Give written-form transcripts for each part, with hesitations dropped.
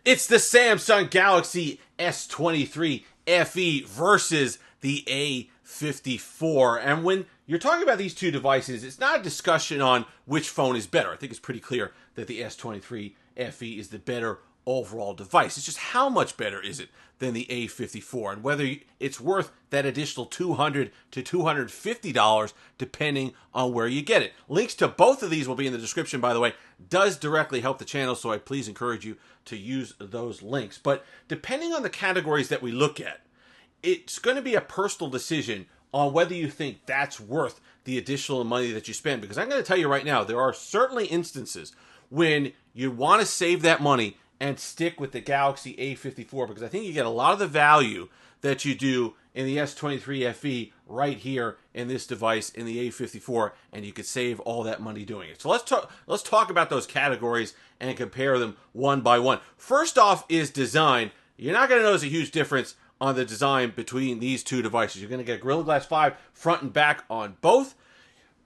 It's the Samsung Galaxy S23 FE versus the A54. And when you're talking about these two devices, it's not a discussion on which phone is better. I think it's pretty clear that the S23 FE is the better overall device. It's just how much better is it than the A54 and whether it's worth that additional $200 to $250 depending on where you get it. Links to both of these will be in the description, by the way. Does directly help the channel, so I please encourage you to use those links. But depending on the categories that we look at, it's going to be a personal decision on whether you think that's worth the additional money that you spend. Because I'm going to tell you right now, there are certainly instances when you want to save that money and stick with the Galaxy A54, because I think you get a lot of the value that you do in the S23 FE right here in this device in the A54, and you could save all that money doing it. So let's talk about those categories and compare them one by one. First off is design. You're not going to notice a huge difference on the design between these two devices. You're going to get Gorilla Glass 5 front and back on both.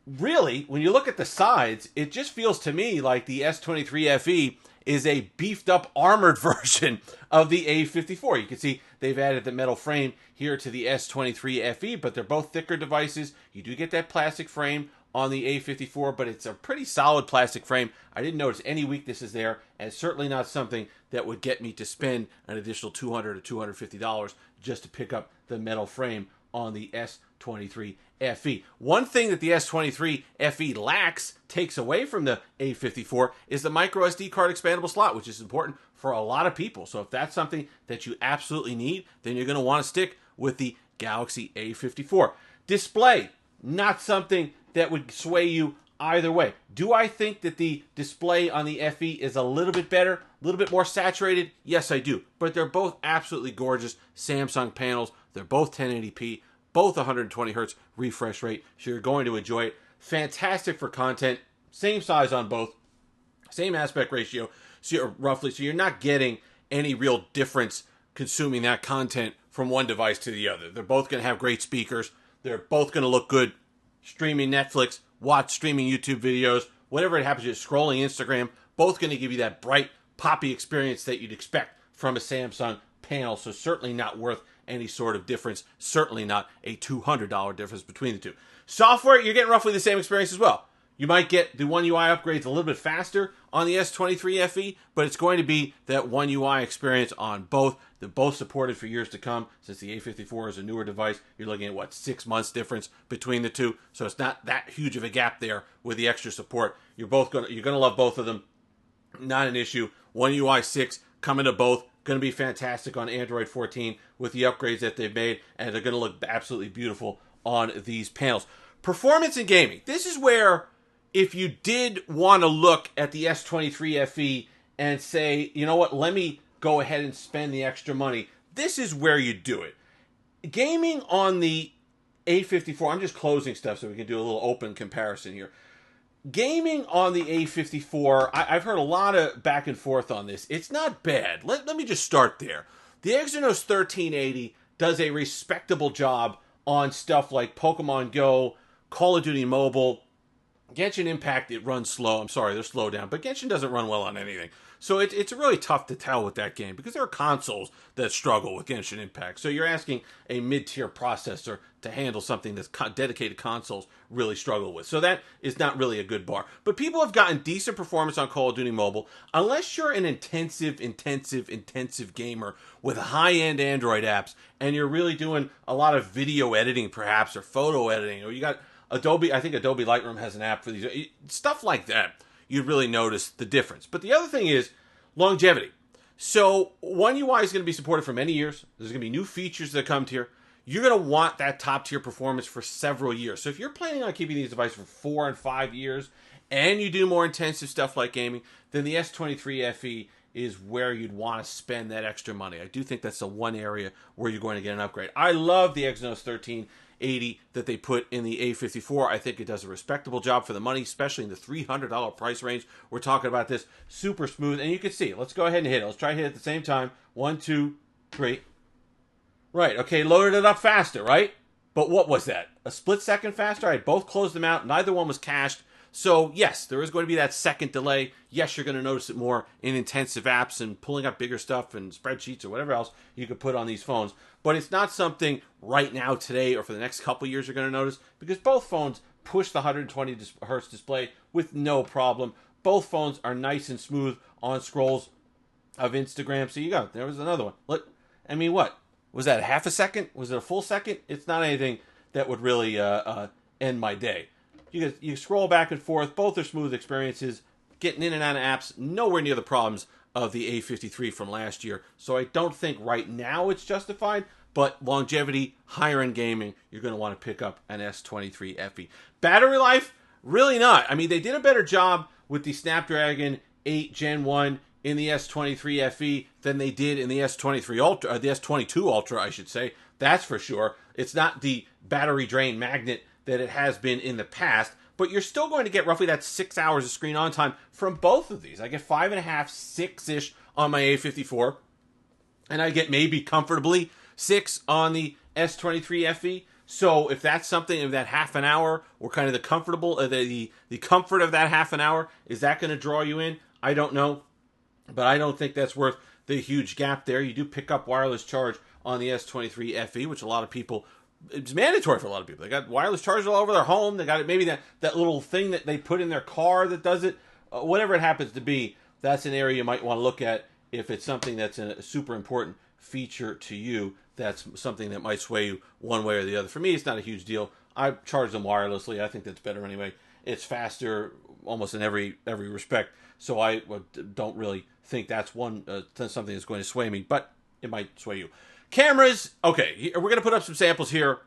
Really, when you look at the sides, it just feels to me like the S23 FE is a beefed up armored version of the A54. You can see they've added the metal frame here to the S23 FE, but they're both thicker devices. You do get that plastic frame on the A54, but it's a pretty solid plastic frame. I didn't notice any weaknesses there, and it's certainly not something that would get me to spend an additional $200 to $250 just to pick up the metal frame on the S23 FE. One thing that the S23 FE lacks, takes away from the A54, is the micro SD card expandable slot, which is important for a lot of people. So if that's something that you absolutely need, then you're going to want to stick with the Galaxy A54. Display, not something that would sway you either way. Do I think that the display on the FE is a little bit better, a little bit more saturated? Yes, I do. But they're both absolutely gorgeous Samsung panels. They're both 1080p, both 120 hertz refresh rate, so you're going to enjoy it. Fantastic for content, same size on both, same aspect ratio, so you're not getting any real difference consuming that content from one device to the other. They're both going to have great speakers. They're both going to look good streaming Netflix, streaming YouTube videos, whatever it happens to, scrolling Instagram, both going to give you that bright, poppy experience that you'd expect from a Samsung panel, so certainly not worth any sort of difference, certainly not a $200 difference between the two. Software, you're getting roughly the same experience as well. You might get the One UI upgrades a little bit faster on the S23 FE, but it's going to be that One UI experience on both. They're both supported for years to come. Since the A54 is a newer device, you're looking at, 6 months difference between the two. So it's not that huge of a gap there with the extra support. You're going to love both of them. Not an issue. One UI 6 coming to both. Going to be fantastic on Android 14 with the upgrades that they've made, and they're going to look absolutely beautiful on these panels. Performance in gaming. This is where, if you did want to look at the S23 FE and say, you know what, let me go ahead and spend the extra money, this is where you do it. Gaming on the A54, I'm just closing stuff so we can do a little open comparison here. Gaming on the A54, I've heard a lot of back and forth on this. It's not bad. Let me just start there. The Exynos 1380 does a respectable job on stuff like Pokemon Go, Call of Duty Mobile. Genshin Impact, it runs slow. I'm sorry, they're slow down. But Genshin doesn't run well on anything. So it's really tough to tell with that game because there are consoles that struggle with Genshin Impact. So you're asking a mid-tier processor to handle something that's dedicated consoles really struggle with. So that is not really a good bar. But people have gotten decent performance on Call of Duty Mobile. Unless you're an intensive gamer with high-end Android apps and you're really doing a lot of video editing perhaps or photo editing, or you got Adobe, I think Adobe Lightroom has an app for these. Stuff like that, you'd really notice the difference. But the other thing is longevity. So One UI is going to be supported for many years. There's going to be new features that come here. You're going to want that top-tier performance for several years. So if you're planning on keeping these devices for 4 and 5 years, and you do more intensive stuff like gaming, then the S23 FE is where you'd want to spend that extra money. I do think that's the one area where you're going to get an upgrade. I love the Exynos 1380 that they put in the A54. I think it does a respectable job for the money, especially in the $300 price range. We're talking about this super smooth, and you can see. Let's go ahead and hit it. Let's try to hit it at the same time. 1, 2, 3. Right, okay, loaded it up faster, right? But what was that? A split second faster? I had both closed them out. Neither one was cached. So yes, there is going to be that second delay. Yes, you're going to notice it more in intensive apps and pulling up bigger stuff and spreadsheets or whatever else you could put on these phones. But it's not something right now, today, or for the next couple years you're going to notice, because both phones push the 120 hertz display with no problem. Both phones are nice and smooth on scrolls of Instagram. So you go. There was another one. Look, I mean, what? Was that half a second? Was it a full second? It's not anything that would really end my day. You scroll back and forth. Both are smooth experiences. Getting in and out of apps, nowhere near the problems of the A53 from last year. So I don't think right now it's justified. But longevity, higher-end gaming, you're going to want to pick up an S23 FE. Battery life, really not. I mean, they did a better job with the Snapdragon 8 Gen 1 in the S23 FE than they did in the S23 Ultra, the S22 Ultra, I should say. That's for sure. It's not the battery drain magnet that it has been in the past, but you're still going to get roughly that 6 hours of screen on time from both of these. I get 5.5, 6-ish on my A54, and I get maybe comfortably 6 on the S23 FE. So if that's something, if that half an hour, or kind of the comfort of that half an hour, is that going to draw you in? I don't know, but I don't think that's worth the huge gap there. You do pick up wireless charge on the S23 FE, which a lot of people, it's mandatory for a lot of people. They got wireless chargers all over their home. They got it, maybe that little thing that they put in their car that does it. Whatever it happens to be, that's an area you might want to look at if it's something that's a super important feature to you. That's something that might sway you one way or the other. For me, it's not a huge deal. I charge them wirelessly. I think that's better anyway. It's faster almost in every respect. So I don't really think that's something that's going to sway me, but it might sway you. Cameras, okay, we're going to put up some samples here.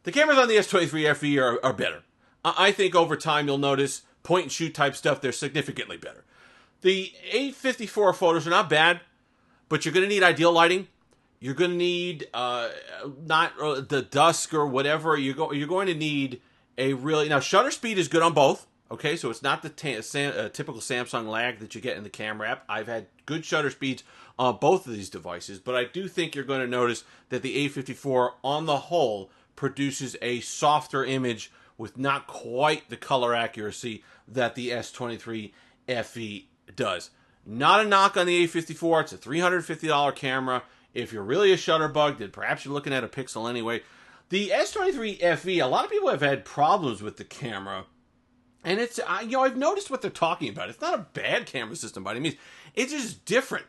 The cameras on the S23 FE are better. I think over time you'll notice point-and-shoot type stuff, they're significantly better. The A54 photos are not bad, but you're going to need ideal lighting. You're going to need not the dusk or whatever. You're going to need a really... Now, shutter speed is good on both. Okay, so it's not the typical Samsung lag that you get in the camera app. I've had good shutter speeds on both of these devices, but I do think you're going to notice that the A54 on the whole produces a softer image with not quite the color accuracy that the S23 FE does. Not a knock on the A54. It's a $350 camera. If you're really a shutter bug, then perhaps you're looking at a Pixel anyway. The S23 FE, a lot of people have had problems with the camera. And it's, I've noticed what they're talking about. It's not a bad camera system by any means. It's just different.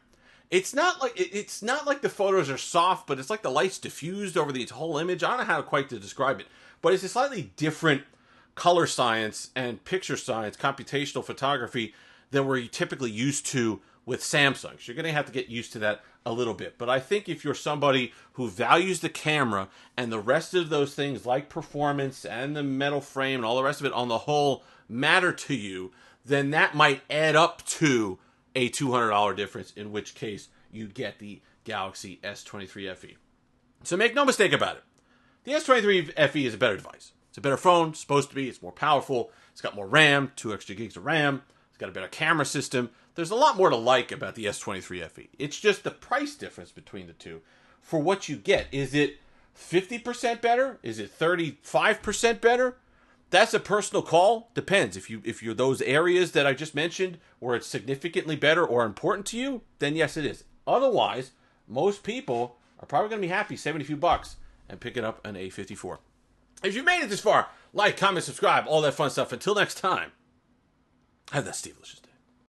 It's not like the photos are soft, but it's like the light's diffused over the whole image. I don't know how quite to describe it, but it's a slightly different color science and picture science, computational photography than we're typically used to with Samsung. So you're going to have to get used to that a little bit. But I think if you're somebody who values the camera and the rest of those things like performance and the metal frame and all the rest of it on the whole matter to you, then that might add up to a $200 difference, in which case you get the Galaxy S23 FE. So make no mistake about it. The S23 FE is a better device. It's a better phone, it's supposed to be. It's more powerful. It's got more RAM, 2 extra gigs of RAM. It's got a better camera system. There's a lot more to like about the S23 FE. It's just the price difference between the two for what you get. Is it 50% better? Is it 35% better? That's a personal call. Depends. If you're those areas that I just mentioned where it's significantly better or important to you, then yes, it is. Otherwise, most people are probably going to be happy saving a few bucks and picking up an A54. If you've made it this far, like, comment, subscribe, all that fun stuff. Until next time, have that Steve-licious day.